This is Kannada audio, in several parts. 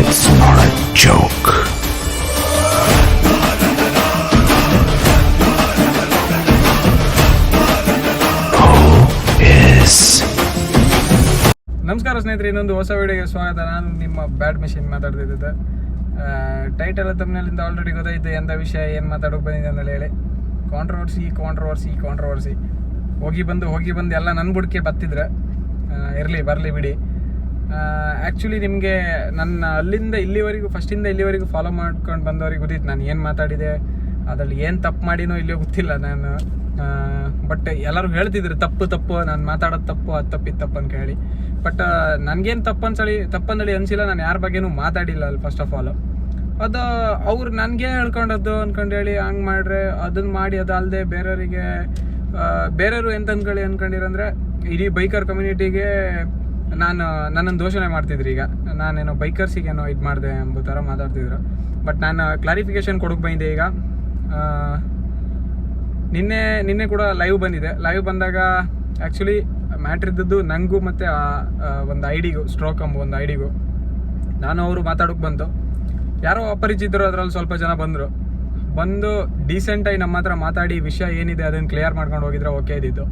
It's not a joke. ನಮಸ್ಕಾರ ಸ್ನೇಹಿತರೆ, ಇನ್ನೊಂದು ಹೊಸ ವಿಡಿಯೋಗೆ ಸ್ವಾಗತ. ನಾನು ನಿಮ್ಮ ಬ್ಯಾಡ್ ಮೆಷಿನ್ ಮಾತಾಡ್ತಿದ್ದೆ. ಟೈಟಲ್ ತಮ್ಮನೆಲ್ಲಿಂದ ಆಲ್ರೆಡಿ ಗೊತ್ತಾಯಿತು ಎಂಥ ವಿಷಯ, ಏನು ಮಾತಾಡೋಕೆ ಬಂದಿದೆ ಅಂತ ಹೇಳಿ. ಕಾಂಟ್ರವರ್ಸಿ ಹೋಗಿ ಬಂದು ಎಲ್ಲ ನನ್ನ ಬುಡಕ್ಕೆ ಬತ್ತಿದ್ರೆ ಬರಲಿ ಬಿಡಿ. ಆ್ಯಕ್ಚುಲಿ ನಿಮಗೆ ನನ್ನ ಫಸ್ಟಿಂದ ಇಲ್ಲಿವರೆಗೂ ಫಾಲೋ ಮಾಡ್ಕೊಂಡು ಬಂದವ್ರಿಗೆ ಗೊತ್ತಿತ್ತು ನಾನು ಏನು ಮಾತಾಡಿದೆ, ಅದರಲ್ಲಿ ಏನು ತಪ್ಪು ಮಾಡಿನೋ ಇಲ್ಲಿಯೋ ಗೊತ್ತಿಲ್ಲ ನಾನು. ಬಟ್ ಎಲ್ಲರೂ ಹೇಳ್ತಿದ್ರು ತಪ್ಪು ನಾನು ಮಾತಾಡೋದು ತಪ್ಪು, ಅದು ತಪ್ಪು ಅಂತ ಹೇಳಿ. ಬಟ್ ನನಗೇನು ತಪ್ಪಂದೇಳಿ ಅನಿಸಿಲ್ಲ. ನಾನು ಯಾರ ಬಗ್ಗೆನೂ ಮಾತಾಡಿಲ್ಲ ಅಲ್ಲಿ. ಫಸ್ಟ್ ಆಫ್ ಆಲ್ ಅದು ಅವ್ರು ನನಗೆ ಹೇಳ್ಕೊಂಡದ್ದು ಅಂದ್ಕೊಂಡು ಹೇಳಿ ಹಂಗೆ ಮಾಡ್ರೆ ಅದನ್ನು ಮಾಡಿ, ಅದಲ್ಲದೆ ಬೇರೆಯವರು ಎಂತ ಅನ್ಕೊಂಡಿರಂದ್ರೆ ಇಡೀ ಬೈಕರ್ ಕಮ್ಯುನಿಟಿಗೆ ನನ್ನನ್ನು ದೋಷಣೆ ಮಾಡ್ತಿದ್ರು. ಈಗ ನಾನೇನೋ ಬೈಕರ್ಸಿಗೇನೋ ಇದು ಮಾಡಿದೆ ಎಂಬ ಥರ ಮಾತಾಡ್ತಿದ್ರು. ಬಟ್ ನಾನು ಕ್ಲಾರಿಫಿಕೇಶನ್ ಕೊಡೋಕೆ ಬಂದಿದೆ ಈಗ. ನಿನ್ನೆ ಕೂಡ ಲೈವ್ ಬಂದಿದೆ. ಲೈವ್ ಬಂದಾಗ ಆ್ಯಕ್ಚುಲಿ ಮ್ಯಾಟ್ರ್ ಇದ್ದದ್ದು ನನಗೂ ಮತ್ತು ಒಂದು ಐಡಿಗೂ, ಸ್ಟ್ರೋಕ್ ಎಂಬ ಒಂದು ಐಡಿಗೂ ನಾನು ಅವರು ಮಾತಾಡೋಕೆ ಬಂತು. ಯಾರೋ ಅಪರಿಚಿತರು ಅದರಲ್ಲಿ ಸ್ವಲ್ಪ ಜನ ಬಂದು ಡೀಸೆಂಟಾಗಿ ನಮ್ಮ ಹತ್ರ ಮಾತಾಡಿ ವಿಷಯ ಏನಿದೆ ಅದನ್ನು ಕ್ಲಿಯರ್ ಮಾಡ್ಕೊಂಡು ಹೋಗಿದ್ರೆ ಓಕೆ ಇದ್ದಿತ್ತು.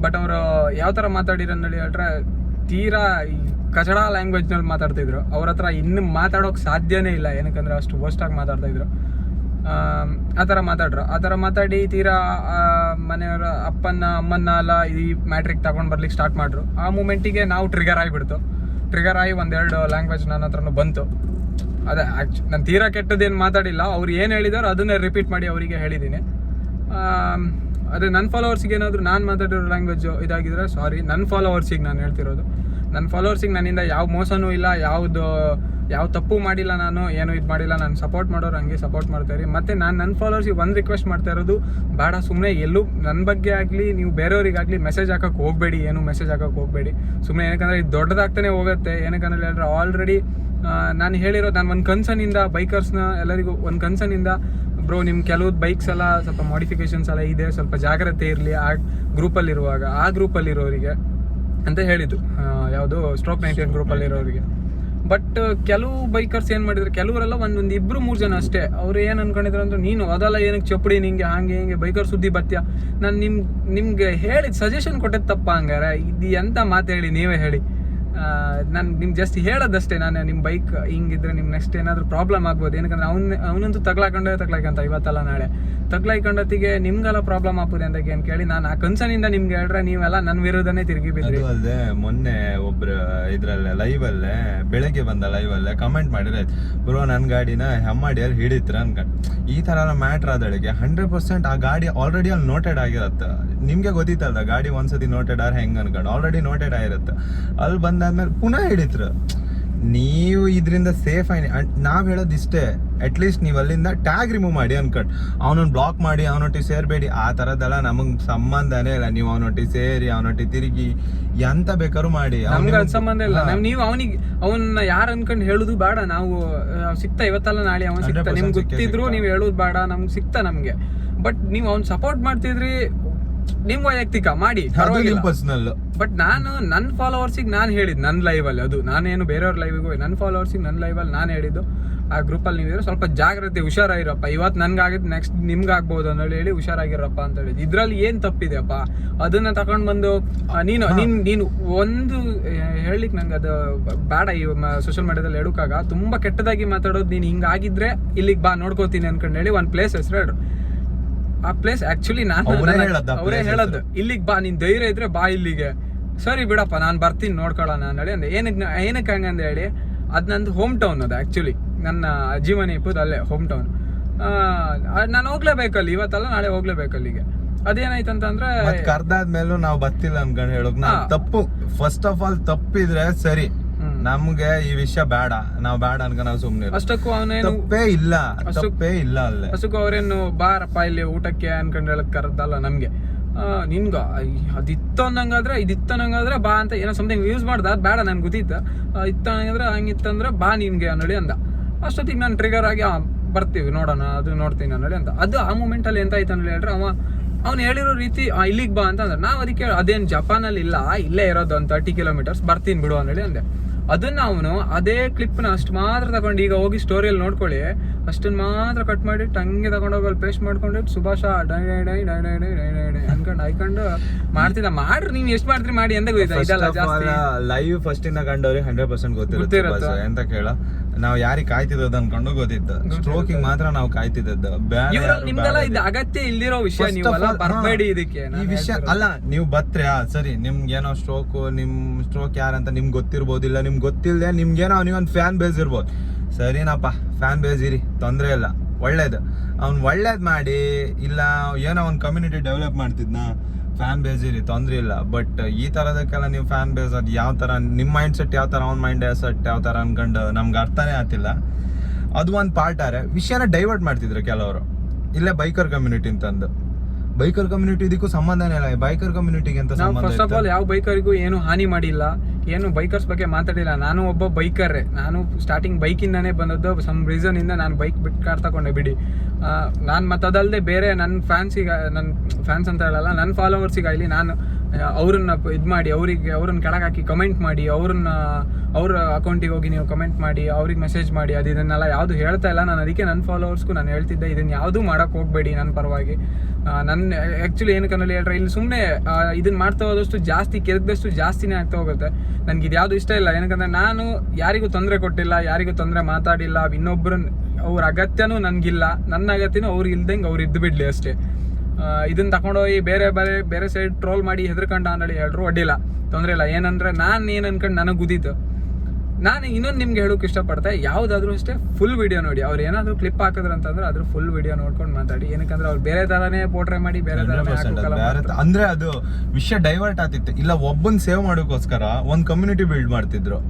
ಬಟ್ ಅವರು ಯಾವ ಥರ ಮಾತಾಡಿರೋಂದೇಳಿ ಹೇಳ್ರೆ ತೀರಾ ಈ ಕಚಡ ಲ್ಯಾಂಗ್ವೇಜ್ನಲ್ಲಿ ಮಾತಾಡ್ತಿದ್ರು. ಅವ್ರ ಹತ್ರ ಇನ್ನು ಮಾತಾಡೋಕೆ ಸಾಧ್ಯನೇ ಇಲ್ಲ, ಏನಕ್ಕಂದ್ರೆ ಅಷ್ಟು ವರ್ಸ್ಟಾಗಿ ಮಾತಾಡ್ತಾಯಿದ್ರು. ಆ ಥರ ಮಾತಾಡಿ ತೀರಾ ಮನೆಯವರ ಅಮ್ಮನ್ನ ಎಲ್ಲ ಈ ಮ್ಯಾಟ್ರಿಗೆ ತಗೊಂಡು ಬರ್ಲಿಕ್ಕೆ ಸ್ಟಾರ್ಟ್ ಮಾಡ್ರು. ಆ ಮೂಮೆಂಟಿಗೆ ನಾವು ಟ್ರಿಗರ್ ಆಗಿ ಒಂದೆರಡು ಲ್ಯಾಂಗ್ವೇಜ್ ನನ್ನ ಹತ್ರನೂ ಬಂತು. ಅದೇ ನಾನು ತೀರಾ ಕೆಟ್ಟದ್ದೇನು ಮಾತಾಡಿಲ್ಲ. ಅವ್ರು ಏನು ಹೇಳಿದಾರೋ ಅದನ್ನೇ ರಿಪೀಟ್ ಮಾಡಿ ಅವರಿಗೆ ಹೇಳಿದ್ದೀನಿ. ಅದೇ ನನ್ನ ಫಾಲೋವರ್ಸಿಗೆ ಏನಾದರೂ ನಾನು ಮಾತಾಡಿರೋ ಲ್ಯಾಂಗ್ವೇಜ್ ಇದಾಗಿದ್ರೆ ಸಾರಿ. ನನ್ನ ಫಾಲೋವರ್ಸಿಗೆ ನಾನು ಹೇಳ್ತಿರೋದು, ನನ್ನ ಫಾಲೋವರ್ಸಿಗೆ ನನ್ನಿಂದ ಯಾವ ಮೋಸನೂ ಇಲ್ಲ, ಯಾವ ತಪ್ಪು ಮಾಡಿಲ್ಲ, ನಾನು ಏನು ಇದು ಮಾಡಿಲ್ಲ. ನಾನು ಸಪೋರ್ಟ್ ಮಾಡೋರು ಹಂಗೆ ಸಪೋರ್ಟ್ ಮಾಡ್ತಾಯಿರಿ. ಮತ್ತು ನಾನು ನನ್ನ ಫಾಲೋವರ್ಸಿಗೆ ಒಂದು ರಿಕ್ವೆಸ್ಟ್ ಮಾಡ್ತಾ ಇರೋದು, ಬೇಡ ಸುಮ್ಮನೆ ಎಲ್ಲೂ ನನ್ನ ಬಗ್ಗೆ ಆಗಲಿ ನೀವು ಬೇರೆಯವ್ರಿಗಾಗಲಿ ಮೆಸೇಜ್ ಹಾಕೋಕ್ಕೆ ಹೋಗಬೇಡಿ, ಏನು ಮೆಸೇಜ್ ಹಾಕೋಕ್ಕೆ ಹೋಗಬೇಡಿ ಸುಮ್ಮನೆ. ಏನಕ್ಕಂದರೆ ಇದು ದೊಡ್ಡದಾಗ್ತಾನೆ ಹೋಗುತ್ತೆ. ಏನಕ್ಕಂದ್ರೆ ಹೇಳಿದ್ರೆ ಆಲ್ರೆಡಿ ನಾನು ಹೇಳಿರೋದು, ನಾನು ಒಂದು ಕನ್ಸರ್ನಿಂದ ಬೈಕರ್ಸ್ನ ಎಲ್ಲರಿಗೂ ಒಂದು ಕನ್ಸರ್ನಿಂದ ಬ್ರೋ ನಿಮ್ಮ ಕೆಲವು ಬೈಕ್ಸ್ ಎಲ್ಲ ಸ್ವಲ್ಪ ಮಾಡಿಫಿಕೇಷನ್ಸ್ ಎಲ್ಲ ಇದೆ, ಸ್ವಲ್ಪ ಜಾಗ್ರತೆ ಇರಲಿ ಆ ಗ್ರೂಪಲ್ಲಿರೋರಿಗೆ ಅಂತ ಹೇಳಿದ್ದು. ಯಾವುದು ಸ್ಟ್ರೋಕ್ 91 ಗ್ರೂಪಲ್ಲಿರೋರಿಗೆ. ಬಟ್ ಕೆಲವು ಬೈಕರ್ಸ್ ಏನು ಮಾಡಿದ್ರು, ಕೆಲವರೆಲ್ಲ ಒಂದು 2-3 ಜನ ಅಷ್ಟೇ. ಅವ್ರು ಏನು ಅನ್ಕೊಂಡಿದ್ರು ಅಂದ್ರೆ, ನೀನು ಅದೆಲ್ಲ ಏನಕ್ಕೆ ಚಪ್ಪಡಿ ನಿಂಗೆ ಹಿಂಗೆ ಬೈಕರ್ ಸುದ್ದಿ ಬರ್ತೀಯ, ನಾನು ನಿಮ್ಗೆ ಹೇಳಿದ ಸಜೆಷನ್ ಕೊಟ್ಟಿದ್ದು ತಪ್ಪ ಹಂಗಾರೆ, ಇದು ಎಂತ ಮಾತು ಹೇಳಿ ನೀವೇ ಹೇಳಿ. ನಾನು ನಿಮ್ಗೆ ಜಸ್ಟ್ ಹೇಳೋದಷ್ಟೇ, ನಾನು ನಿಮ್ಮ ಬೈಕ್ ಹಿಂಗಿದ್ರೆ ನಿಮ್ಮ ನೆಕ್ಸ್ಟ್ ಏನಾದರೂ ಪ್ರಾಬ್ಲಮ್ ಆಗ್ಬೋದು. ಏನಕ್ಕಂದ್ರೆ ಅವನಂತೂ ತಗ್ಲಾಕೊಂತ ಇವತ್ತಲ್ಲ ನಾಳೆ ತಗ್ಲಾಕೊಂಡತ್ತಿಗೆ ನಿಮ್ಗೆಲ್ಲ ಪ್ರಾಬ್ಲಮ್ ಆಗ್ಬೋದು ಅಂತ ಏನು ಕೇಳಿ ನಾನು ಆ ಕನ್ಸರ್ನಿಂದ ನಿಮ್ಗೆ ಹೇಳ್ರೆ ನೀವೆಲ್ಲ ನನ್ನ ವಿರುದ್ಧನೇ ತಿರುಗಿ ಬಿದ್ರಿ. ಅಲ್ಲದೆ ಮೊನ್ನೆ ಒಬ್ರು ಇದ್ರಲ್ಲೇ ಲೈವಲ್ಲೇ ಬೆಳಗ್ಗೆ ಬಂದ ಲೈವಲ್ಲೇ ಕಮೆಂಟ್ ಮಾಡಿದ್ರೆ, ಬ್ರೋ ನನ್ನ ಗಾಡಿನ ಹೆಮ್ಮಾಡಿಯಲ್ಲಿ ಹಿಡಿತ್ರ ಅನ್ಕೊಂಡು. ಈ ಥರ ಮ್ಯಾಟ್ರ್ ಆದಳಿಗೆ 100% ಆ ಗಾಡಿ ಆಲ್ರೆಡಿ ಅಲ್ಲಿ ನೋಟೆಡ್ ಆಗಿರುತ್ತೆ. ನಿಮ್ಗೆ ಗೊತ್ತಿತ್ತಲ್ಲ ಗಾಡಿ ಒಂದ್ಸತಿ ನೋಟೆಡ್ ಆದ್ರೆ ಹೆಂಗೆ ಅನ್ಕೊಂಡು, ಆಲ್ರೆಡಿ ನೋಟೆಡ್ ಆಗಿರುತ್ತೆ. ಅಲ್ಲಿ ಬಂದಾದ್ಮೇಲೆ ಪುನಃ ಹಿಡಿದ್ರು. ನೀವು ಇದರಿಂದ ಸೇಫ್ ಆಗಿ ನಾವು ಹೇಳೋದು ಇಷ್ಟೇ, ಅಟ್ಲೀಸ್ಟ್ ನೀವು ಅಲ್ಲಿಂದ ಟ್ಯಾಗ್ ರಿಮೂವ್ ಮಾಡಿ ಅನ್ಕೊಂಡು, ಅವನನ್ನು ಬ್ಲಾಕ್ ಮಾಡಿ ಅವನೊಟ್ಟಿಗೆ ಸೇರಬೇಡಿ. ಆ ಥರದ್ದೆಲ್ಲ ನಮಗೆ ಸಂಬಂಧನೇ ಇಲ್ಲ. ನೀವು ಅವನೊಟ್ಟಿಗೆ ಸೇರಿ ಅವನೊಟ್ಟಿಗೆ ತಿರುಗಿ ಎಂತ ಬೇಕಾದ್ರೂ ಮಾಡಿ, ನಮ್ಗೆ ಅದು ಸಂಬಂಧ ಇಲ್ಲ. ನೀವು ಅವನ್ನ ಯಾರು ಅನ್ಕೊಂಡು ಹೇಳುದು ಬೇಡ. ನಾವು ಸಿಗ್ತಾ ಇವತ್ತಲ್ಲ ನಾಳೆ ಅವನು ಸಿಗ್ತಾ, ನಿಮ್ಗೆ ಗೊತ್ತಿದ್ರು ನೀವು ಹೇಳುದು ಬೇಡ, ನಮ್ಗೆ ಸಿಗ್ತಾ ನಮ್ಗೆ. ಬಟ್ ನೀವು ಅವ್ನು ಸಪೋರ್ಟ್ ಮಾಡ್ತಿದ್ರಿ, ನಿಮ್ ವೈಯಕ್ತಿಕ ಮಾಡಿ ಪರ್ಸನಲ್. ಬಟ್ ನಾನು ನನ್ನ ಫಾಲೋವರ್ಸಿಗೆ ನಾನು ಹೇಳಿದ್ದು ನನ್ನ ಲೈವಲ್ಲಿ, ಅದು ನಾನೇನು ಬೇರೆಯವ್ರ ಲೈವಿಗೂ, ನನ್ನ ಫಾಲೋವರ್ಸಿಗೆ ನನ್ನ ಲೈವಲ್ಲಿ ನಾನು ಹೇಳಿದ್ದು, ಆ ಗ್ರೂಪಲ್ಲಿ ನೀವಿದ್ರೆ ಸ್ವಲ್ಪ ಜಾಗ್ರತೆ, ಹುಷಾರಾಗಿರಪ್ಪ. ಇವತ್ತು ನನ್ಗಾಗಿದ್ದು ನೆಕ್ಸ್ಟ್ ನಿಮ್ಗೆ ಆಗ್ಬೋದು ಅಂತ ಹೇಳಿ ಹುಷಾರಾಗಿರಪ್ಪ ಅಂತ ಹೇಳಿದ್ದು. ಇದ್ರಲ್ಲಿ ಏನು ತಪ್ಪಿದೆಯಪ್ಪ, ಅದನ್ನ ತಗೊಂಡು ಬಂದು ನೀನು ಒಂದು ಹೇಳಲಿಕ್ಕೆ ನಂಗೆ ಅದು ಬೇಡ. ಈ ಸೋಷಿಯಲ್ ಮೀಡಿಯಾದಲ್ಲಿ ಹೇಳೋಕ್ಕಾಗ ತುಂಬ ಕೆಟ್ಟದಾಗಿ ಮಾತಾಡೋದು. ನೀನು ಹಿಂಗಾಗಿದ್ರೆ ಇಲ್ಲಿಗೆ ಬಾ ನೋಡ್ಕೋತೀನಿ ಅನ್ಕೊಂಡು ಹೇಳಿ ಒಂದು ಪ್ಲೇಸ್ ಹೆಸರು ಹೇಳು. ಆ ಪ್ಲೇಸ್ ಆಕ್ಚುಲಿ ಅವರೇ ಹೇಳದ್ದು, ಇಲ್ಲಿಗೆ ಬಾ, ನೀನ್ ಧೈರ್ಯ ಇದ್ರೆ ಬಾ ಇಲ್ಲಿಗೆ. ಸರಿ ಬಿಡಪ್ಪ ನಾನು ಬರ್ತೀನಿ ನೋಡ್ಕೊಳ್ಳೋಣ ಅನ್ನಡಿ ಅಂದೆ. ಏನಕ್ಕೆ ಹಂಗಂದ ಹೇಳಿ, ಅದು ನಂದು ಹೋಮ್ ಟೌನ್. ಅದು ಆ್ಯಕ್ಚುಲಿ ನನ್ನ ಜೀವನ ಇಪ್ಪದು ಅಲ್ಲೇ ಹೋಮ್ ಟೌನ್. ನಾನು ಹೋಗ್ಲೇಬೇಕಲ್ಲಿ, ಇವತ್ತಲ್ಲ ನಾಳೆ ಹೋಗ್ಲೇಬೇಕಲ್ಲಿಗೆ. ಅದೇನಾಯ್ತಂತಂದ್ರೆ ಕರ್ದಾದ್ಮೇಲೂ ನಾವು ಬರ್ತಿಲ್ಲ ಅನ್ಕೊಂಡು ಹೇಳೋಕ್ ತಪ್ಪು. ಫಸ್ಟ್ ಆಫ್ ಆಲ್ ತಪ್ಪಿದ್ರೆ ಸರಿ, ನಮ್ಗೆ ಈ ವಿಷಯ ಬೇಡ, ನಾವು ಬೇಡ ಅನ್ಕ ನಾವು ಸುಮ್ನೆ. ಅಷ್ಟಕ್ಕೂ ಅವನೇನು ತಪ್ಪೇ ಇಲ್ಲ ಅಲ್ಲೇ. ಅಷ್ಟಕ್ಕೂ ಅವ್ರೇನು ಬಾರಪ್ಪ ಇಲ್ಲಿ ಊಟಕ್ಕೆ ಅನ್ಕೊಂಡು ಹೇಳಕ್ ಕರದಲ್ಲ ನಮ್ಗೆ. ನಿನ್ಗ ಇದಿತ್ತನ್ನಂಗಾದ್ರೆ ಬಾ ಅಂತ ಏನೋ ಸಮಥಿಂಗ್ ಯೂಸ್ ಮಾಡ್ದ, ಅದು ಬೇಡ ನನ್ಗೆ ಗೊತ್ತಿತ್ತ. ಇತ್ತಂದ್ರೆ ಹಂಗಿತ್ತಂದ್ರೆ ಬಾ ನಿನ್ಗೆ ಅನ್ನೋಳಿ ಅಂದ. ಅಷ್ಟೊತ್ತಿಗೆ ನಾನು ಟ್ರಿಗರ್ ಆಗಿ ಬರ್ತೀವಿ ನೋಡೋಣ, ಅದು ನೋಡ್ತೀನಿ ಅನ್ನೋಳಿ ಅಂತ. ಅದು ಆ ಮೂಮೆಂಟಲ್ಲಿ ಎಂತ ಆಯ್ತು ಅನ್ನೋಳಿ ಹೇಳ್ರೆ, ಅವ್ನು ಹೇಳಿರೋ ರೀತಿ ಇಲ್ಲಿಗೆ ಬಾ ಅಂತಂದ್ರೆ ನಾವು ಅದಕ್ಕೆ ಅದೇನು ಜಪಾನಲ್ಲಿ ಇಲ್ಲ, ಇಲ್ಲೇ ಇರೋದು ಒಂದು 30 ಕಿಲೋಮೀಟರ್ಸ್ ಬರ್ತೀನಿ ಬಿಡು ಅನ್ನೇಳಿ ಅಂದೆ. ಅದನ್ನ ಅವನು ಅದೇ ಕ್ಲಿಪ್ನ ಅಷ್ಟು ಮಾತ್ರ ತಗೊಂಡು ಈಗ ಹೋಗಿ ಸ್ಟೋರಿಯಲ್ಲಿ ನೋಡ್ಕೊಳ್ಳಿ, ಅಷ್ಟನ್ನ ಮಾತ್ರ ಕಟ್ ಮಾಡಿ ಹಂಗೆ ತಗೊಂಡೋಗಿ ಅಲ್ಲಿ ಪೇಸ್ಟ್ ಮಾಡ್ಕೊಂಡು Subhash die die die die die die die die die ಅನ್ಕೊಂಡು ಆಯ್ಕೊಂಡು ಮಾಡ್ತಿದ್ದ. ಮಾಡ್ರಿ ನೀವು ಎಷ್ಟು ಮಾಡ್ತೀರಿ ಮಾಡಿ ಎಂತ ಗೊತ್ತಾ, ಇದೆಲ್ಲ ಜಾಸ್ತಿ ಲೈವ್ ಫಸ್ಟ್ ಇಂದ ಕಂಡವ್ರಿಗೆ 100% ಗೊತ್ತಿರುತ್ತೆ ಎಂತ ಕೇಳ. ನಾವು ಯಾರಿಗೆ ಕಾಯ್ತಿದ್ದದ ಅನ್ಕೊಂಡು ಗೊತ್ತಿದ್ದ, ಸ್ಟ್ರೋಕಿಂಗ್ ಮಾತ್ರ ನಾವು ಕಾಯ್ತಿದ್ದದ್ದು. ನಿಮ್ಗೆಲ್ಲ ಇದು ಅಗತ್ಯ ಇಲ್ದಿರೋ ವಿಷಯ, ನೀವೆಲ್ಲ ಬರ್ಬೇಡಿ ಇದಕ್ಕೆ. ಈ ವಿಷಯ ಅಲ್ಲ, ನೀವು ಬತ್ರ್ಯಾ ಸರಿ, ನಿಮ್ಗೆ ಏನೋ ನಿಮ್ ಸ್ಟ್ರೋಕ್ ಯಾರಂತ ನಿಮ್ಗೆ ಗೊತ್ತಿರ್ಬೋದಿಲ್ಲ, ನಿಮ್ಗೆ ಗೊತ್ತಿಲ್ಲದೆ ನಿಮ್ಗೇನೋ ಅವನಿಗೊಂದು ಫ್ಯಾನ್ ಬೇಸ್ ಇರ್ಬೋದು. ಸರಿನಪ್ಪ, ಫ್ಯಾನ್ ಬೇಸ್ ಇರಿ, ತೊಂದ್ರೆ ಇಲ್ಲ, ಒಳ್ಳೇದು. ಅವ್ನು ಒಳ್ಳೇದ್ ಮಾಡಿ, ಇಲ್ಲ ಏನೋ ಅವ್ನ ಕಮ್ಯುನಿಟಿ ಡೆವಲಪ್ ಮಾಡ್ತಿದ್ನ, ಫ್ಯಾನ್ ಬೇಸ್ ಇರಿ, ತೊಂದ್ರೆ ಇಲ್ಲ. ಬಟ್ ಈ ತರದಕ್ಕೆಲ್ಲ ನೀವು ಫ್ಯಾನ್ ಬೇಸ್ ಅದು ಯಾವ ತರ, ನಿಮ್ಮ ಮೈಂಡ್ ಸೆಟ್ ಯಾವ ತರ, ಅವ್ನ ಮೈಂಡ್ ಸೆಟ್ ಯಾವ ತರ ಅನ್ಕೊಂಡು ನಮ್ಗೆ ಅರ್ಥನೇ ಆಗ್ತಿಲ್ಲ. ಅದು ಒಂದು ಪಾರ್ಟ್ ಆರೆ ವಿಷಯನ ಡೈವರ್ಟ್ ಮಾಡ್ತಿದ್ರು ಕೆಲವರು. ಇಲ್ಲೇ ಬೈಕರ್ ಕಮ್ಯುನಿಟಿ ಅಂತಂದು, ಬೈಕರ್ ಕಮ್ಯುನಿಟಿ ಇದಕ್ಕೂ ಸಂಬಂಧನೇ ಇಲ್ಲ. ಬೈಕರ್ ಕಮ್ಯುನಿಟಿಗೆ ಅಂತ ಸಂಬಂಧ. ಫಸ್ಟ್ ಆಫ್ ಆಲ್ ಯಾವ ಬೈಕರಿಗೂ ಏನು ಹಾನಿ ಮಾಡಿಲ್ಲ, ಏನು ಬೈಕರ್ಸ್ ಬಗ್ಗೆ ಮಾತಾಡಿಲ್ಲ. ನಾನು ಒಬ್ಬ ಬೈಕರ್ರೆ, ನಾನು ಸ್ಟಾರ್ಟಿಂಗ್ ಬೈಕಿಂದಾನೇ ಬಂದದ್ದು. ಸಮ್ ರೀಸನ್ ಇಂದ ನಾನು ಬೈಕ್ ಬಿಟ್ಟು ಕಾರ್ ತಗೊಂಡೆ ಬಿಡಿ. ನಾನು ಮತ್ತೆ ಅದಲ್ಲದೆ ಬೇರೆ ನನ್ನ ಫ್ಯಾನ್ಸ್ ಅಂತ ಹೇಳಲ್ಲ, ನನ್ನ ಫಾಲೋವರ್ಸಿಗಾಗಲಿ ನಾನು ಅವ್ರನ್ನ ಇದು ಮಾಡಿ, ಅವ್ರನ್ನ ಕೆಳಗೆ ಹಾಕಿ ಕಮೆಂಟ್ ಮಾಡಿ, ಅವ್ರ ಅಕೌಂಟಿಗೆ ಹೋಗಿ ನೀವು ಕಮೆಂಟ್ ಮಾಡಿ, ಅವ್ರಿಗೆ ಮೆಸೇಜ್ ಮಾಡಿ, ಅದು ಇದನ್ನೆಲ್ಲ ಯಾವುದು ಹೇಳ್ತಾ ಇಲ್ಲ ನಾನು. ಅದಕ್ಕೆ ನನ್ನ ಫಾಲೋವರ್ಸ್ಗೂ ನಾನು ಹೇಳ್ತಿದ್ದೆ, ಇದನ್ನ ಯಾವುದೂ ಮಾಡೋಕ್ಕೆ ಹೋಗಬೇಡಿ ನನ್ನ ಪರವಾಗಿ. ನನ್ನ ಆ್ಯಕ್ಚುಲಿ ಏನಕ್ಕಂದ್ರೆ ಹೇಳ್ರೆ, ಇಲ್ಲಿ ಸುಮ್ಮನೆ ಇದನ್ನ ಮಾಡ್ತಾ ಹೋದಷ್ಟು ಜಾಸ್ತಿ ಕೆರದಷ್ಟು ಜಾಸ್ತಿನೇ ಆಗ್ತಾ ಹೋಗುತ್ತೆ. ನನಗೆ ಇದು ಯಾವುದು ಇಷ್ಟ ಇಲ್ಲ. ಏನಕ್ಕಂದ್ರೆ ನಾನು ಯಾರಿಗೂ ತೊಂದರೆ ಕೊಟ್ಟಿಲ್ಲ, ಯಾರಿಗೂ ತೊಂದರೆ ಮಾತಾಡಿಲ್ಲ. ಇನ್ನೊಬ್ಬರನ್ನ ಅವ್ರ ಅಗತ್ಯನೂ ನನಗಿಲ್ಲ, ನನ್ನ ಅಗತ್ಯನೂ ಅವ್ರಿಗೆ ಇಲ್ದಂಗೆ ಅವ್ರು ಇದ್ದು ಬಿಡಲಿ ಅಷ್ಟೇ. ಇದನ್ನ ತಗೊಂಡೋಗಿ ಬೇರೆ ಸೈಡ್ ಟ್ರೋಲ್ ಮಾಡಿ ಹೆದರ್ಕೊಂಡು ಅಂದೇಳಿ ಹೇಳ್ರು ಅಡ್ಡಿಲ್ಲ, ತೊಂದರೆ ಇಲ್ಲ. ಏನಂದ್ರೆ ನಾನು ಏನು ಅನ್ಕೊಂಡು ನನಗೆ ಗುದೀತು. ನಾನು ಇನ್ನೊಂದು ನಿಮ್ಗೆ ಹೇಳೋಕೆ ಇಷ್ಟಪಡ್ತೆ, ಯಾವುದಾದ್ರೂ ಅಷ್ಟೇ ಫುಲ್ ವಿಡಿಯೋ ನೋಡಿ. ಅವ್ರು ಏನಾದರೂ ಕ್ಲಿಪ್ ಹಾಕಿದ್ರು ಅಂತಂದ್ರೆ ಅದ್ರ ಫುಲ್ ವಿಡಿಯೋ ನೋಡ್ಕೊಂಡು ಮಾತಾಡಿ. ಏನಕ್ಕಂದ್ರೆ ಅವ್ರು ಬೇರೆ ಥರನೇ ಪೋಟ್ರೆ ಮಾಡಿ ಬೇರೆ ಅಂದ್ರೆ ಅದು ವಿಷಯ ಡೈವರ್ಟ್ ಆಗ್ತಿತ್ತು. ಇಲ್ಲ ಒಬ್ಬನ್ ಸೇವ್ ಮಾಡೋಕ್ಕೋಸ್ಕರ ಒಂದು ಕಮ್ಯುನಿಟಿ ಬಿಲ್ಡ್ ಮಾಡ್ತಿದ್ರು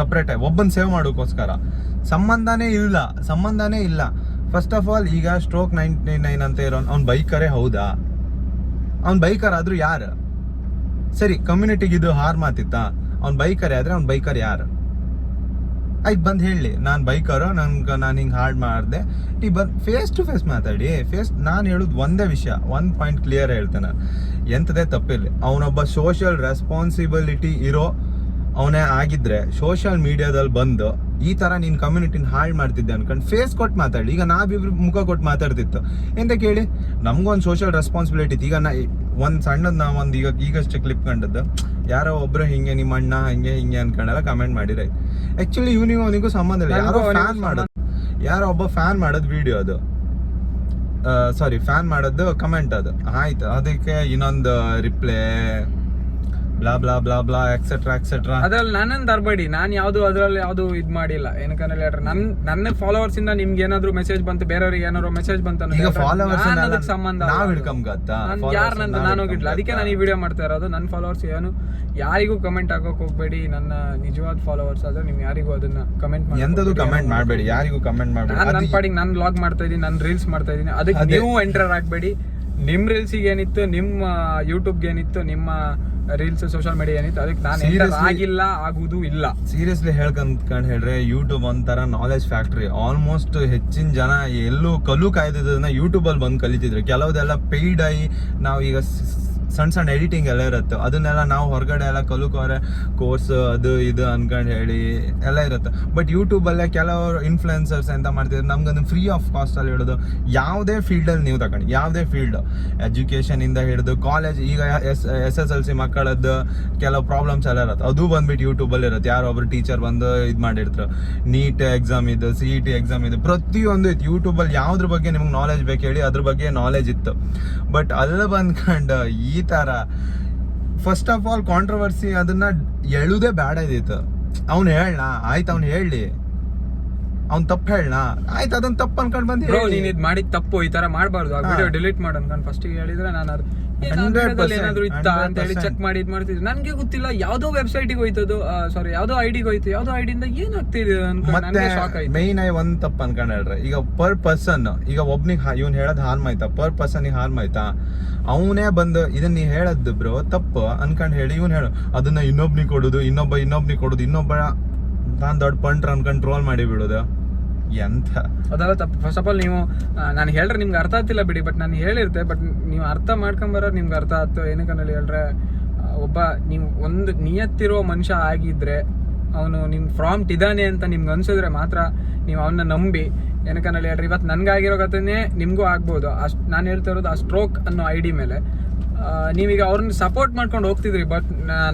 ಸಪ್ರೇಟ್ ಆಗಿ, ಒಬ್ಬನ್ ಸೇವ್ ಮಾಡೋಕ್ಕೋಸ್ಕರ. ಸಂಬಂಧನೇ ಇಲ್ಲ. ಫಸ್ಟ್ ಆಫ್ ಆಲ್ ಈಗ ಸ್ಟ್ರೋಕ್ 99 ಅಂತ ಇರೋ ಅವ್ನ್ ಬೈಕರೇ ಹೌದಾ? ಅವ್ನ್ ಬೈಕರ್ ಆದ್ರೂ ಯಾರು? ಸರಿ, ಕಮ್ಯುನಿಟಿಗೆ ಇದು ಹಾರ್ ಮಾತಿತ್ತ? ಅವ್ನ್ ಬೈಕರೇ ಆದ್ರೆ ಅವ್ನ್ ಬೈಕರ್ ಯಾರು? ಆಯ್ತು, ಬಂದು ಹೇಳಿ ನಾನು ಬೈಕರು, ನಾನು ಹಿಂಗೆ ಹಾರ್ಡ್ ಮಾಡಿದೆ. ಈ ಬಂದು ಫೇಸ್ ಟು ಫೇಸ್ ಮಾತಾಡಿ. ನಾನು ಹೇಳೋದು ಒಂದೇ ವಿಷಯ, ಒಂದು ಪಾಯಿಂಟ್ ಕ್ಲಿಯರ್ ಹೇಳ್ತೇನೆ, ಎಂಥದೇ ತಪ್ಪಿರಲಿ. ಅವನೊಬ್ಬ ಸೋಷಿಯಲ್ ರೆಸ್ಪಾನ್ಸಿಬಿಲಿಟಿ ಇರೋ ಅವನೇ ಆಗಿದ್ರೆ ಸೋಷಿಯಲ್ ಮೀಡಿಯಾದಲ್ಲಿ ಬಂದು ಈ ಥರ ನೀನು ಕಮ್ಯುನಿಟಿನ ಹಾಳು ಮಾಡ್ತಿದ್ದೆ ಅನ್ಕೊಂಡು ಫೇಸ್ ಕೊಟ್ಟು ಮಾತಾಡಿ. ಈಗ ನಾವಿಬ್ರು ಮುಖ ಕೊಟ್ಟು ಮಾತಾಡ್ತಿತ್ತು ಎಂತ ಕೇಳಿ, ನಮ್ಗೊಂದು ಸೋಷಿಯಲ್ ರೆಸ್ಪಾನ್ಸಿಬಿಲಿಟಿ ಇತ್ತು. ಈಗ ಒಂದು ಸಣ್ಣದು ನಾವೊಂದು ಈಗಷ್ಟೇ ಕ್ಲಿಪ್ ಕಂಡದ್ದು, ಯಾರೋ ಒಬ್ರು ಹಿಂಗೆ ನಿಮ್ಮ ಅಣ್ಣ ಹಿಂಗೆ ಅನ್ಕೊಂಡೆಲ್ಲ ಕಮೆಂಟ್ ಮಾಡಿದ್ರೆ, ಆ್ಯಕ್ಚುಲಿ ಅವನಿಗೂ ಸಂಬಂಧ ಇಲ್ಲ. ಯಾರೋ ಒಬ್ಬ ಫ್ಯಾನ್ ಮಾಡೋದು ವಿಡಿಯೋ ಅದು, ಸಾರಿ ಫ್ಯಾನ್ ಮಾಡೋದು ಕಮೆಂಟ್ ಅದು ಆಯ್ತು, ಅದಕ್ಕೆ ಇನ್ನೊಂದು reply blah blah blah blah etcetera ಅದ್ರಲ್ಲಿ ನನ್ನನ್ನು ತರಬೇಡಿ. ನಾನು ಅದ್ರಲ್ಲಿ ಯಾವ್ದು ಇದು ಮಾಡಿಲ್ಲ. ಏನಕ್ಕಂದ್ರೆ ಹೇಳ್ರೆ ನನ್ನ ಫಾಲೋವರ್ಸ್ ಇಂದ ನಿಮ್ಗೆ ಏನಾದ್ರು ಮೆಸೇಜ್ ಬಂತು, ಬೇರೆಯವ್ರಿಗೆ ಏನಾದ್ರು ಮೆಸೇಜ್ ಬಂತು, ಸಂಬಂಧ ಯಾರನ್ನಂತ ನಾನು ಹೋಗಿಡ್ಲ. ಅದಕ್ಕೆ ನಾನು ಈ ವಿಡಿಯೋ ಮಾಡ್ತಾ ಇರೋದು. ನನ್ನ ಫಾಲೋವರ್ಸ್ ಏನು ಯಾರಿಗೂ ಕಮೆಂಟ್ ಹಾಕೋಕ್ ಹೋಗ್ಬೇಡಿ. ನನ್ನ ನಿಜವಾದ ಫಾಲೋವರ್ಸ್ ಆದ್ರೆ ನಿಮ್ ಯಾರಿಗೂ ಅದನ್ನ ಕಮೆಂಟ್ ಮಾಡಬೇಡಿ, ಯಾರಿಗೂ ಕಮೆಂಟ್ ಮಾಡಬೇಡಿ. ನನ್ನ ಪಾಡಿಗೆ ನಾನು ವ್ಲಾಗ್ ಮಾಡ್ತಾ ಇದೀನಿ, ನಾನು ರೀಲ್ಸ್ ಮಾಡ್ತಾ ಇದೀನಿ, ಅದಕ್ಕೆ ನೀವು ಎಂಟರ್ ಆಗ್ಬೇಡಿ. ನಿಮ್ ರೀಲ್ಸಿಗೆ ಏನಿತ್ತು, ನಿಮ್ಮ ಯೂಟ್ಯೂಬ್ಗೆ ಏನಿತ್ತು, ನಿಮ್ಮ ರೀಲ್ಸ್ ಸೋಷಿಯಲ್ ಮೀಡಿಯಾ ಏನಿತ್ತು, ಅದಕ್ಕೆ ನಾನು ಎಂಟರ್ ಆಗಿಲ್ಲ, ಆಗುವುದು ಇಲ್ಲ. ಸೀರಿಯಸ್ಲಿ ಹೇಳ್ಕೊಂಡ್ ಹೇಳ್ರೆ, ಯೂಟ್ಯೂಬ್ ಒಂಥರ ನಾಲೆಜ್ ಫ್ಯಾಕ್ಟ್ರಿ. ಆಲ್ಮೋಸ್ಟ್ ಹೆಚ್ಚಿನ ಜನ ಎಲ್ಲೂ ಕಾಯ್ದಿದ್ದನ್ನ ಯೂಟ್ಯೂಬ್ ಅಲ್ಲಿ ಬಂದು ಕಲಿತಿದ್ರು. ಕೆಲವುದೆಲ್ಲ ಪೇಯ್ಡ್ ಆಗಿ ನಾವು ಈಗ ಸಣ್ಣ ಎಡಿಟಿಂಗ್ ಎಲ್ಲ ಇರುತ್ತೆ, ಅದನ್ನೆಲ್ಲ ನಾವು ಹೊರಗಡೆ ಎಲ್ಲ ಕಲಿಕೋರೆ ಕೋರ್ಸ್ ಅದು ಇದು ಅನ್ಕೊಂಡು ಹೇಳಿ ಎಲ್ಲ ಇರುತ್ತೆ. ಬಟ್ ಯೂಟ್ಯೂಬಲ್ಲೇ ಕೆಲವರು ಇನ್ಫ್ಲುಯೆನ್ಸರ್ಸ್ ಎಂತ ಮಾಡ್ತಿದ್ರು, ನಮ್ಗದನ್ನು ಫ್ರೀ ಆಫ್ ಕಾಸ್ಟಲ್ಲಿ ಹಿಡಿದು ಯಾವುದೇ ಫೀಲ್ಡಲ್ಲಿ ನೀವು ತಗೊಂಡು, ಯಾವುದೇ ಫೀಲ್ಡ್ ಎಜುಕೇಷನಿಂದ ಹಿಡಿದು ಕಾಲೇಜ್, ಈಗ SSLC ಮಕ್ಕಳದ್ದು ಕೆಲವು ಪ್ರಾಬ್ಲಮ್ಸ್ ಎಲ್ಲ ಇರುತ್ತೆ, ಅದು ಬಂದ್ಬಿಟ್ಟು ಯೂಟ್ಯೂಬಲ್ಲಿ ಇರುತ್ತೆ. ಯಾರೋ ಒಬ್ರು ಟೀಚರ್ ಬಂದು ಇದು ಮಾಡಿರ್ತಾರೆ, ನೀಟ್ ಎಕ್ಸಾಮ್ ಇದು, CET ಎಕ್ಸಾಮ್ ಇದು, ಪ್ರತಿಯೊಂದು ಇತ್ತು ಯೂಟ್ಯೂಬಲ್ಲಿ. ಯಾವುದ್ರ ಬಗ್ಗೆ ನಿಮ್ಗೆ ನಾಲೆಜ್ ಬೇಕು ಹೇಳಿ, ಅದ್ರ ಬಗ್ಗೆ ನಾಲೆಜ್ ಇತ್ತು. ಬಟ್ ಅಲ್ಲಿ ಬಂದ್ಕೊಂಡು ಈ ತರ ಫಸ್ಟ್ ಆಫ್ ಆಲ್ ಕಾಂಟ್ರವರ್ಸಿ ಅದನ್ನ ಎಳುದೇ ಬೇಡ ಇದಿತ್ತು. ಅವ್ನು ಹೇಳಣ ಆಯ್ತು, ಅವ್ನು ಹೇಳಿ, ಅವ್ನ್ ತಪ್ಪು ಹೇಳಣ ಆಯ್ತು, ಅದನ್ನ ತಪ್ಪು ಅನ್ಕೊಂಡ್ ಬಂದಿ. ನೀನ್ ಇದ್ ಮಾಡಿದ್ ತಪ್ಪು, ಈ ತರ ಮಾಡಬಾರ್ದು, ಆ ವಿಡಿಯೋ ಡಿಲೀಟ್ ಮಾಡು ಅನ್ಕೊಂಡು ಫಸ್ಟ್ ಹೇಳಿದ್ರೆ ನಾನು ಏನಾದ್ರು ಇತ್ತ ಅಂತ ಹೇಳಿ ಚೆಕ್ ಮಾಡಿ ಇದ್ ಮಾಡ್ತಿದ್ದೆ. ನನ್ಗೆ ಗೊತ್ತಿಲ್ಲ, ಯಾವ್ದೋ ವೆಬ್ಸೈಟಿಗೆ ಹೋಯ್ತದು, ಸಾರಿ ಯಾವ್ದೋ ಐಡಿಗೆ ಹೋಯ್ತು, ಯಾವ್ದೋ ಐಡಿಯಿಂದ ಏನಾಗ್ತಿದೆ ಅನ್ಕೊಂಡು ಶಾಕ್ ಆಯ್ತು. ಮೈನ್ ಆಗಿ ಒಂದ್ ತಪ್ಪು ಅನ್ಕೊಂಡ್ ಹೇಳ್ರೆ, ಈಗ ಪರ್ ಪರ್ಸನ್, ಈಗ ಒಬ್ನಿಗೆ ಇವ್ನು ಹೇಳೋದ್ ಹಾರ್ಮ್ ಆಯ್ತಾ, ಪರ್ ಪರ್ಸನ್ ಹಾರ್ಮ್ ಆಯ್ತಾ, ಅವನೇ ಬಂದು ಇದನ್ನ ನೀ ಹೇಳದ್ದು ಬ್ರೋ ತಪ್ಪು ಅನ್ಕೊಂಡ್ ಹೇಳಿ ಇವ್ನು ಹೇಳು, ಅದನ್ನ ಇನ್ನೊಬ್ನಿಗೆ ಕೊಡುದು, ಇನ್ನೊಬ್ನಿಗೆ ಕೊಡುದು, ಇನ್ನೊಬ್ಬ ನಾನ್ ದೊಡ್ಡ ಪಂಟ್ರ ಅನ್ಕೊಂಡ್ ಟ್ರೋಲ್ ಮಾಡಿ ಬಿಡೋದು, ಎಂತ ಅದೆಲ್ಲ ತಪ್ಪು. ಫಸ್ಟ್ ಆಫ್ ಆಲ್ ನೀವು ನಾನು ಹೇಳ್ರೆ ನಿಮ್ಗೆ ಅರ್ಥ ಆಗ್ತಿಲ್ಲ ಬಿಡಿ, ಬಟ್ ನಾನು ಹೇಳಿರ್ತೆ, ಬಟ್ ನೀವು ಅರ್ಥ ಮಾಡ್ಕೊಂಬರೋ ನಿಮ್ಗೆ ಅರ್ಥ ಆಯ್ತು. ಏನಕ್ಕಂದ್ರೆ ಹೇಳ್ರೆ, ಒಬ್ಬ ನೀವು ಒಂದು ನಿಯತ್ತಿರೋ ಮನುಷ್ಯ ಆಗಿದ್ರೆ ಅವನು ನಿಮ್ಮ ಪ್ರಾಂಪ್ಟ್ ಇದ್ದಾನೆ ಅಂತ ನಿಮ್ಗೆ ಅನ್ಸಿದ್ರೆ ಮಾತ್ರ ನೀವು ಅವನ್ನ ನಂಬಿ. ಏನಕ್ಕಂದ್ರೆ ಹೇಳ್ರಿ, ಇವತ್ತು ನನಗಾಗಿರೋ ಕಥೆನೇ ನಿಮಗೂ ಆಗ್ಬೋದು. ಅಷ್ಟು ನಾನು ಹೇಳ್ತಾ ಇರೋದು ಆ ಸ್ಟ್ರೋಕ್ ಅನ್ನೋ ಐ ಡಿ ಮೇಲೆ. ನೀವೀಗ ಅವ್ರನ್ನ ಸಪೋರ್ಟ್ ಮಾಡ್ಕೊಂಡು ಹೋಗ್ತಿದ್ರಿ, ಬಟ್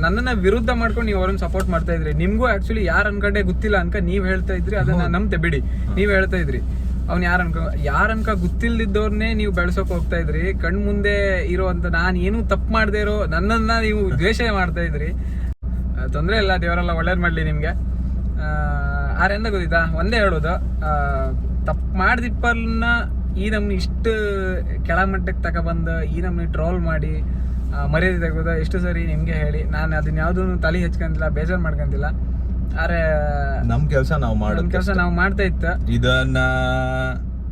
ನನ್ನನ್ನು ವಿರುದ್ಧ ಮಾಡ್ಕೊಂಡು ನೀವು ಅವ್ರನ್ನ ಸಪೋರ್ಟ್ ಮಾಡ್ತಾ ಇದ್ರಿ. ನಿಮಗೂ ಆ್ಯಕ್ಚುಲಿ ಯಾರು ಅನ್ಕಂಡೆ ಗೊತ್ತಿಲ್ಲ ಅನ್ಕ ನೀವು ಹೇಳ್ತಾ ಇದ್ರಿ, ಅದನ್ನ ನಂಬ್ತೆ ಬಿಡಿ. ನೀವು ಹೇಳ್ತಾ ಇದ್ರಿ ಅವ್ನು ಯಾರನ್ಕ ಗೊತ್ತಿಲ್ದಿದ್ದವ್ರನ್ನೇ ನೀವು ಬೆಳೆಸೋಕೆ ಹೋಗ್ತಾ ಇದ್ರಿ. ಕಣ್ ಮುಂದೆ ಇರೋವಂಥ ನಾನು ಏನೂ ತಪ್ಪು ಮಾಡದೇ ಇರೋ ನನ್ನನ್ನು ನೀವು ದ್ವೇಷ ಮಾಡ್ತಾ ಇದ್ರಿ. ತೊಂದರೆ ಇಲ್ಲ, ದೇವರೆಲ್ಲ ಒಳ್ಳೇದು ಮಾಡಲಿ ನಿಮಗೆ. ಆರಿಂದ ಗೊತ್ತಿತ್ತಾ, ಒಂದೇ ಹೇಳೋದು, ತಪ್ಪು ಮಾಡ್ದಿಪ್ಪನ್ನ ಈ ನಮ್ನಿ ಇಷ್ಟು ಕೆಳಮಟ್ಟಕ್ಕೆ ತಗೊಬಂದು ಈ ನಮ್ನಿ ಟ್ರೋಲ್ ಮಾಡಿ ಮರ್ಯಾದೆ ತೆಗೋದು ಎಷ್ಟು ಸರಿ ನಿಮಗೆ ಹೇಳಿ. ನಾನು ಅದನ್ನ ಯಾವುದೂ ತಲೆ ಹೆಚ್ಕೊಂತಿಲ್ಲ, ಬೇಜಾರು ಮಾಡ್ಕೊಂತಿಲ್ಲ. ಆದ್ರೆ ನಮ್ ಕೆಲಸ ನಾವು ಮಾಡ್ತಾ ಇತ್ತು. ಇದನ್ನ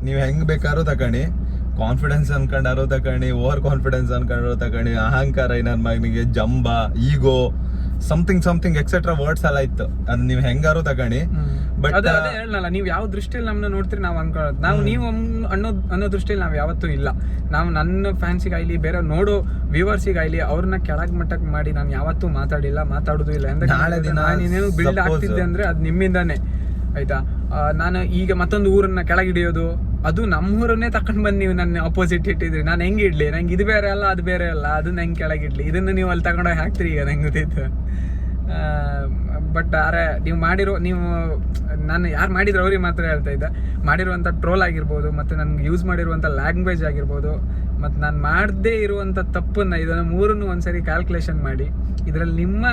ನೀವ್ ಹೆಂಗ್ ಬೇಕಾದ್ರೂ ತಕಣಿ, ಕಾನ್ಫಿಡೆನ್ಸ್ ಅನ್ಕೊಂಡಾರು ತಕಣಿ, ಓವರ್ ಕಾನ್ಫಿಡೆನ್ಸ್ ಅನ್ಕೊಂಡಾರು ತಕಣಿ, ಅಹಂಕಾರ ನನ್ನ ಮಗನಿಗೆ, ಜಂಬ, ಈಗೋ, ಸಮಥಿಂಗ್ ಎಕ್ಸೆಟ್ರಾ ವರ್ಡ್ಸ್ ಎಲ್ಲ ಇತ್ತು. ಅದ್ ನೀವ್ ಹೆಂಗಾರು ತಕಣಿ. ಬಟ್ ಅದೇ ಹೇಳಲ್ಲ, ನೀವು ಯಾವ ದೃಷ್ಟಿಯಲ್ಲಿ ನಮ್ಮನ್ನ ನೋಡ್ತೀರಿ ನಾವು ಅನ್ಕೊಳ್ಳೋದು. ನಾವು ನೀವು ಅನ್ನೋ ದೃಷ್ಟಿಯಲ್ಲಿ ನಾವು ಯಾವತ್ತೂ ಇಲ್ಲ. ನಾವು ನನ್ನ ಫ್ಯಾನ್ಸಿಗಾಗ್ಲಿ, ಬೇರೆ ನೋಡೋ ವ್ಯೂವರ್ಸಿಗಾಗ್ಲಿ ಅವ್ರನ್ನ ಕೆಳಗ್ ಮಟ್ಟಕ್ಕೆ ಮಾಡಿ ನಾನು ಯಾವತ್ತೂ ಮಾತಾಡೋದು ಇಲ್ಲ. ನಾನೇನು ಬಿಲ್ಡ್ ಆಗ್ತಿದ್ದೆ ಅಂದ್ರೆ ಅದು ನಿಮ್ಮಿಂದಾನೆ, ಆಯ್ತಾ. ನಾನು ಈಗ ಮತ್ತೊಂದು ಊರನ್ನ ಕೆಳಗಿಡಿಯೋದು, ಅದು ನಮ್ಮೂರನ್ನೇ ತಕೊಂಡ್ ಬಂದು ನೀವು ನನ್ನ ಅಪೋಸಿಟ್ ಇಟ್ಟಿದ್ರಿ. ನಾನು ಹೆಂಗೆ ಇಡ್ಲಿ? ನಂಗೆ ಇದು ಬೇರೆ ಅಲ್ಲ, ಅದು ಬೇರೆ ಅಲ್ಲ, ಅದನ್ನ ಹೆಂಗೆ ಕೆಳಗಿಡ್ಲಿ? ಇದನ್ನ ನೀವು ಅಲ್ಲಿ ತಗೊಂಡೋಗಿ ಹಾಕ್ತೀರಿ. ಈಗ ನಂಗೆ ಗೊತ್ತಿತ್ತು. ಬಟ್ ನೀವು ನಾನು ಯಾರು ಮಾಡಿದ್ರು ಅವ್ರಿಗೆ ಮಾತ್ರ ಹೇಳ್ತಾ ಇದ್ದೆ. ಮಾಡಿರುವಂಥ ಟ್ರೋಲ್ ಆಗಿರ್ಬೋದು, ಮತ್ತು ನನ್ಗೆ ಯೂಸ್ ಮಾಡಿರುವಂಥ ಲ್ಯಾಂಗ್ವೇಜ್ ಆಗಿರ್ಬೋದು, ಮತ್ತು ನಾನು ಮಾಡದೇ ಇರುವಂಥ ತಪ್ಪನ್ನು, ಇದನ್ನು ಮೂರನ್ನು ಒಂದ್ಸರಿ ಕ್ಯಾಲ್ಕುಲೇಷನ್ ಮಾಡಿ ಇದರಲ್ಲಿ ನಿಮ್ಮ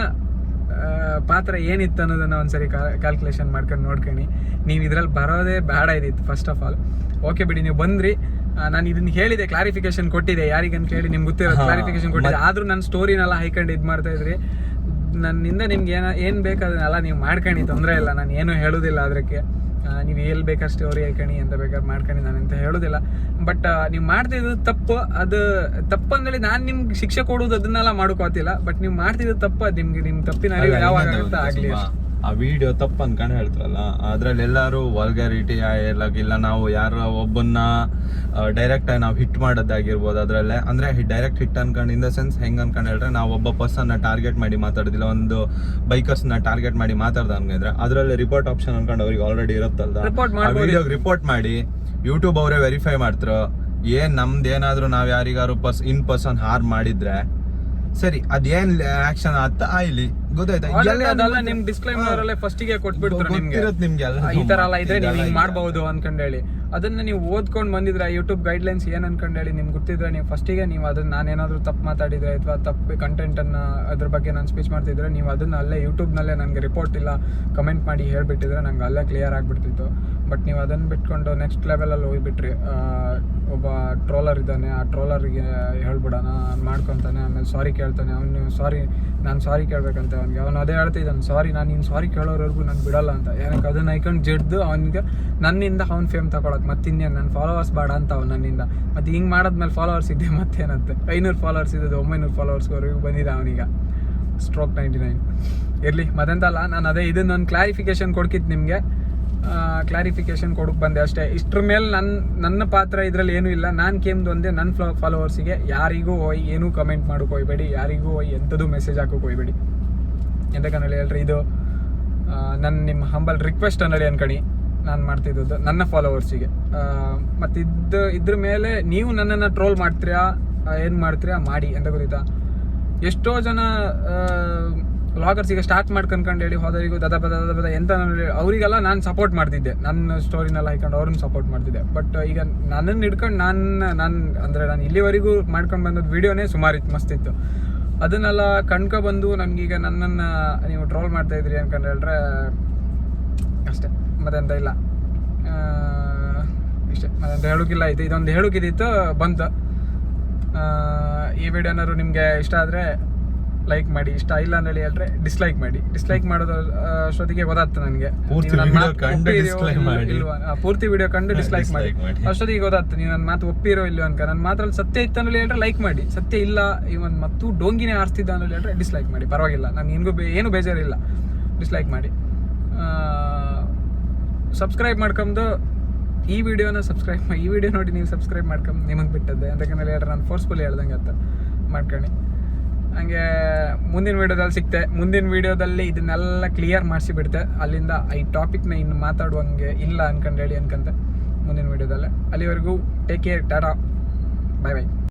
ಪಾತ್ರ ಏನಿತ್ತು ಅನ್ನೋದನ್ನು ಒಂದ್ಸರಿ ಕ್ಯಾಲ್ಕುಲೇಷನ್ ಮಾಡ್ಕೊಂಡು ನೋಡ್ಕೊಂಡು ನೀವು ಇದರಲ್ಲಿ ಬರೋದೇ ಬೇಡ ಇದ್ದಿತ್ತು ಫಸ್ಟ್ ಆಫ್ ಆಲ್. ಓಕೆ ಬಿಡಿ, ನೀವು ಬಂದ್ರಿ, ನಾನು ಇದನ್ನ ಹೇಳಿದೆ, ಕ್ಲಾರಿಫಿಕೇಶನ್ ಕೊಟ್ಟಿದೆ. ಯಾರಿಗಂತ ಹೇಳಿ ನಿಮ್ಗೆ ಗೊತ್ತಿರೋ ಕ್ಲಾರಿಫಿಕೇಶನ್ ಕೊಟ್ಟಿದೆ. ಆದ್ರೂ ನನ್ನ ಸ್ಟೋರಿನೆಲ್ಲ ಹೈಕೊಂಡು ಇದು ಮಾಡ್ತಾ ಇದ್ರಿ. ನನ್ನಿಂದ ನಿಮ್ಗೆ ಏನು ಬೇಕು ಅದನ್ನೆಲ್ಲ ನೀವು ಮಾಡ್ಕೊಂಡು, ತೊಂದರೆ ಇಲ್ಲ. ನಾನು ಏನೂ ಹೇಳೋದಿಲ್ಲ ಅದಕ್ಕೆ. ನೀವು ಎಲ್ಲಿ ಬೇಕಾದ್ರೆ ಸ್ಟೋರಿ ಹಾಕಣಿ, ಅಂತ ಬೇಕಾದ್ರೆ ಮಾಡ್ಕೊಂಡು, ನಾನು ಅಂತ ಹೇಳೋದಿಲ್ಲ. ಬಟ್ ನೀವು ಮಾಡ್ತಿದ್ದು ತಪ್ಪು. ಅದು ತಪ್ಪಂದೇಳಿ ನಾನು ನಿಮ್ಗೆ ಶಿಕ್ಷೆ ಕೊಡೋದು ಅದನ್ನೆಲ್ಲ ಮಾಡ್ಕೋತಿಲ್ಲ. ಬಟ್ ನೀವು ಮಾಡ್ತಿದ್ದು ತಪ್ಪು, ಅದು ನಿಮ್ಮ ತಪ್ಪಿನ ಅರಿವು ಯಾವಾಗ ಆಗುತ್ತೆ ಆಗಲಿ. ಆ ವಿಡಿಯೋ ತಪ್ಪು ಅನ್ಕೊಂಡು ಹೇಳ್ತಾರಲ್ಲ, ಅದ್ರಲ್ಲಿ ಎಲ್ಲರೂ ವಲ್ಗಾರಿಟಿ ಇಲ್ಲ, ನಾವು ಯಾರೋ ಒಬ್ಬನ್ನ ಡೈರೆಕ್ಟ್ ಆಗಿ ನಾವು ಹಿಟ್ ಮಾಡೋದಾಗಿರ್ಬೋದು. ಅದ್ರಲ್ಲೇ ಅಂದ್ರೆ ಡೈರೆಕ್ಟ್ ಹಿಟ್ ಅನ್ಕೊಂಡು, ಇನ್ ದ ಸೆನ್ಸ್ ಹೆಂಗ್ ಅನ್ಕೊಂಡು ಹೇಳಿದ್ರೆ, ನಾವು ಒಬ್ಬ ಪರ್ಸನ್ನ ಟಾರ್ಗೆಟ್ ಮಾಡಿ ಮಾತಾಡೋದಿಲ್ಲ, ಒಂದು ಬೈಕರ್ಸ್ನ ಟಾರ್ಗೆಟ್ ಮಾಡಿ ಮಾತಾಡ್ದಂಗಿದ್ರೆ ಅದ್ರಲ್ಲಿ ರಿಪೋರ್ಟ್ ಆಪ್ಷನ್ ಅನ್ಕೊಂಡು ಅವ್ರಿಗೆ ಆಲ್ರೆಡಿ ಇರುತ್ತಲ್ದ, ಆ ವಿಡಿಯೋಗೆ ರಿಪೋರ್ಟ್ ಮಾಡಿ ಯೂಟ್ಯೂಬ್ ಅವರೇ ವೆರಿಫೈ ಮಾಡ್ತಾರೋ. ನಮ್ದೇನಾದ್ರೂ ನಾವ್ ಯಾರಿಗಾರು ಇನ್ ಪರ್ಸನ್ ಹಾರ್ಮ್ ಮಾಡಿದ್ರೆ ಸರಿ, ಅದೇನ್ ಆಕ್ಷನ್ ಆತ ಆಯ್ಲಿ, ಗೊತ್ತಾಯ್ತಾ? ಅದೆಲ್ಲ ನಿಮ್ ಡಿಸ್ಕ್ಲೈಮರ್ ಅಲ್ಲೇ ಫಸ್ಟಿಗೆ ಕೊಟ್ಬಿಡ್ತಾರೆ ನಿಮ್ಗೆ, ಈ ತರ ಎಲ್ಲ ಇದ್ರೆ ನೀವು ಹಿಂಗ್ ಮಾಡ್ಬಹುದು ಅನ್ಕೊಂಡ್ ಹೇಳಿ. ಅದನ್ನ ನೀವು ಓದ್ಕೊಂಡು ಬಂದಿದ್ರೆ, ಯೂಟ್ಯೂಬ್ ಗೈಡ್ಲೈನ್ಸ್ ಏನ್ ಅನ್ಕೊಂಡ್ ಹೇಳಿ ನಿಮ್ಗೆ ಗೊತ್ತಿದ್ರೆ, ನೀವು ಫಸ್ಟಿಗೆ ನೀವು ಅದನ್ನ ನಾನೇನಾದ್ರೂ ತಪ್ಪು ಮಾತಾಡಿದ್ರೆ ಅಥವಾ ತಪ್ಪು ಕಂಟೆಂಟ್ ಅನ್ನ ಅದ್ರ ಬಗ್ಗೆ ನಾನು ಸ್ಪೀಚ್ ಮಾಡ್ತಿದ್ರೆ, ನೀವು ಅದನ್ನ ಅಲ್ಲೇ ಯೂಟ್ಯೂಬ್ನಲ್ಲೇ ನನಗೆ ರಿಪೋರ್ಟ್ ಇಲ್ಲ ಕಮೆಂಟ್ ಮಾಡಿ ಹೇಳ್ಬಿಟ್ಟಿದ್ರೆ ನಂಗೆ ಅಲ್ಲೇ ಕ್ಲಿಯರ್ ಆಗ್ಬಿಡ್ತಿತ್ತು. ಬಟ್ ನೀವು ಅದನ್ನ ಬಿಟ್ಕೊಂಡು ನೆಕ್ಸ್ಟ್ ಲೆವೆಲಲ್ಲಿ ಹೋಗ್ಬಿಟ್ರಿ. ಒಬ್ಬ ಟ್ರೋಲರ್ ಇದ್ದಾನೆ, ಆ ಟ್ರೋಲರ್ಗೆ ಹೇಳ್ಬಿಡೋಣ ಮಾಡ್ಕೊತಾನೆ, ಆಮೇಲೆ ಸಾರಿ ಕೇಳ್ತಾನೆ. ನಾನು ಸಾರಿ ಕೇಳ್ಬೇಕಂತ ಅವನು ಅದೇ ಹೇಳ್ತಿದ್ದಾನೆ, ಸಾರಿ, ನಾನು ಇನ್ನು ಸಾರಿ ಕೇಳೋರ್ವರೆಗೂ ನಾನು ಬಿಡಲ್ಲ ಅಂತ. ಏನಕ್ಕೆ ಅದನ್ನ ಐಕೊಂಡು ಜಡ್ದು ಅವನಿಗೆ ನನ್ನಿಂದ ಅವ್ನು ಫೇಮ್ ತಗೊಳಕ್ ಮತ್ತಿನ್ನೇನು, ನನ್ನ ಫಾಲೋವರ್ಸ್ ಬೇಡ ಅಂತ ಅವ್ನು ನನ್ನಿಂದ. ಮತ್ತು ಹಿಂಗೆ ಮಾಡಾದ್ಮೇಲೆ ಫಾಲೋವರ್ಸ್ ಇದೆ ಮತ್ತೇನಂತೆ, 500 ಫಾಲೋವರ್ಸ್ ಇದ್ದದ್ದು 900 ಫಾಲೋವರ್ಸ್ವರೆಗೂ ಬಂದಿದೆ ಅವನೀಗ. ಸ್ಟ್ರೋಕ್ 99 ಇರಲಿ, ಮತ್ತೆಂತಲ್ಲ. ನಾನು ಅದೇ ಇದನ್ನೊಂದು ಕ್ಲಾರಿಫಿಕೇಶನ್ ಕೊಡ್ಕಿತ್ತು ನಿಮಗೆ, ಕ್ಲಾರಿಫಿಕೇಶನ್ ಕೊಡಕ್ಕೆ ಬಂದೆ ಅಷ್ಟೇ. ಇಷ್ಟ್ರ ಮೇಲೆ ನನ್ನ ಪಾತ್ರ ಇದರಲ್ಲಿ ಏನೂ ಇಲ್ಲ. ನಾನು ಕೇಮ್ದು ಒಂದೇ, ನನ್ನ ಫಾಲೋವರ್ಸಿಗೆ ಯಾರಿಗೂ ಹೋಗಿ ಏನೂ ಕಮೆಂಟ್ ಮಾಡೋಕೆ ಹೋಗ್ಬೇಡಿ, ಯಾರಿಗೂ ಹೋಗಿ ಎಂಥದ್ದು ಮೆಸೇಜ್ ಹಾಕೋಕೆ ಹೋಗ್ಬೇಡಿ. ಎಂತಕ್ಕಂದೇಳಿ ಹೇಳ್ರಿ, ಇದು ನಿಮ್ಮ ಹಂಬಲ್ ರಿಕ್ವೆಸ್ಟ್ ಅನ್ನೋಳಿ ಅನ್ಕಣಿ ನಾನು ಮಾಡ್ತಿದ್ದದ್ದು ನನ್ನ ಫಾಲೋವರ್ಸಿಗೆ. ಮತ್ತು ಇದ್ರ ಮೇಲೆ ನೀವು ನನ್ನನ್ನು ಟ್ರೋಲ್ ಮಾಡ್ತೀರಾ, ಏನು ಮಾಡ್ತೀರಾ ಮಾಡಿ ಅಂತ ಗೊತ್ತಿತ್ತಾ. ಎಷ್ಟೋ ಜನ ವ್ಲಾಗರ್ಸ್ ಈಗ ಸ್ಟಾರ್ಟ್ ಮಾಡ್ಕೊಂಡು ಹೇಳಿ ಹೋದರಿಗೂ ದದ ಎಂತ ಅವರಿಗೆಲ್ಲ ನಾನು ಸಪೋರ್ಟ್ ಮಾಡ್ತಿದ್ದೆ, ನನ್ನ ಸ್ಟೋರಿನೆಲ್ಲ ಹಾಕೊಂಡು ಅವ್ರನ್ನ ಸಪೋರ್ಟ್ ಮಾಡ್ತಿದ್ದೆ. ಬಟ್ ಈಗ ನನ್ನನ್ನು ಹಿಡ್ಕೊಂಡು ನಾನು ಇಲ್ಲಿವರೆಗೂ ಮಾಡ್ಕೊಂಡು ಬಂದದ್ದು ವೀಡಿಯೋನೇ ಸುಮಾರಿತ್ತು, ಮಸ್ತಿತ್ತು. ಅದನ್ನೆಲ್ಲ ಬಂದು ನನಗೀಗ ನನ್ನನ್ನು ನೀವು ಟ್ರೋಲ್ ಮಾಡ್ತಾ ಇದ್ರಿ ಅನ್ಕೊಂಡು ಹೇಳ್ರೆ ಅಷ್ಟೇ, ಮತ್ತೆಂತ ಇಲ್ಲ. ಇಷ್ಟೇ, ಮತ್ತೆಂತ ಹೇಳೋಕ್ಕಿಲ್ಲ. ಇದೊಂದು ಹೇಳೋಕ್ಕಿದ್ದಿತ್ತು ಬಂತು. ಈ ವಿಡಿಯೋನಾದ್ರು ನಿಮಗೆ ಇಷ್ಟ ಆದರೆ ಲೈಕ್ ಮಾಡಿ, ಇಷ್ಟ ಇಲ್ಲ ಅಂತ ಹೇಳಿದ್ರೆ ಡಿಸ್ಲೈಕ್ ಮಾಡಿ. ಡಿಸ್ಲೈಕ್ ಮಾಡೋದು ಅಷ್ಟೊತ್ತಿಗೆ ಗೊತ್ತಾಗ್ತದೆ ನನಗೆ, ಪೂರ್ತಿ ವಿಡಿಯೋ ಕಂಡು ಡಿಸ್ಲೈಕ್ ಮಾಡಿ. ಅಷ್ಟೊತ್ತಿಗೆ ಗೊತ್ತಾಗ್ತದೆ ನೀವು ನನ್ನ ಮಾತು ಒಪ್ಪಿರೋ ಇಲ್ಲೋ ಅನ್ಕ. ನನ್ನ ಮಾತ್ರಲ್ಲಿ ಸತ್ಯ ಇತ್ತು ಅಂತ ಹೇಳಿದ್ರೆ ಲೈಕ್ ಮಾಡಿ, ಸತ್ಯ ಇಲ್ಲ ಇವನ್ ಮತ್ತು ಡೋಂಗಿನೇ ಆರಿಸ್ತಿದ್ದ ಅಂತ ಹೇಳಿದ್ರೆ ಡಿಸ್ಲೈಕ್ ಮಾಡಿ, ಪರವಾಗಿಲ್ಲ. ನಾನು ಏನು ಬೇಜಾರಿಲ್ಲ, ಡಿಸ್ಲೈಕ್ ಮಾಡಿ. ಸಬ್ಸ್ಕ್ರೈಬ್ ಮಾಡ್ಕೊಂಡು ಈ ವಿಡಿಯೋನ ಈ ವಿಡಿಯೋ ನೋಡಿ ನೀವು ಸಬ್ಸ್ಕ್ರೈಬ್ ಮಾಡ್ಕೊಂಡು ನಿಮಗೆ ಬಿಟ್ಟದ್ದೆ ಅಂತಕ್ಕಂತ ಹೇಳಿದ್ರೆ ನಾನು ಫೋರ್ಸ್ಫುಲಿ ಹೇಳ್ದಂಗೆ ಅಂತ ಮಾಡ್ಕೊಂಡು ಹಂಗೆ ಮುಂದಿನ ವೀಡಿಯೋದಲ್ಲಿ ಸಿಗ್ತೆ. ಮುಂದಿನ ವೀಡಿಯೋದಲ್ಲಿ ಇದನ್ನೆಲ್ಲ ಕ್ಲಿಯರ್ ಮಾಡಿಸಿ ಬಿಡ್ತೆ. ಅಲ್ಲಿಂದ ಈ ಟಾಪಿಕ್ನ ಇನ್ನು ಮಾತಾಡುವಂಗೆ ಇಲ್ಲ ಅನ್ಕಂತ ಮುಂದಿನ ವೀಡಿಯೋದಲ್ಲೇ. ಅಲ್ಲಿವರೆಗೂ ಟೇಕ್ ಕೇರ್, ಟಾಟಾ, ಬಾಯ್ ಬಾಯ್.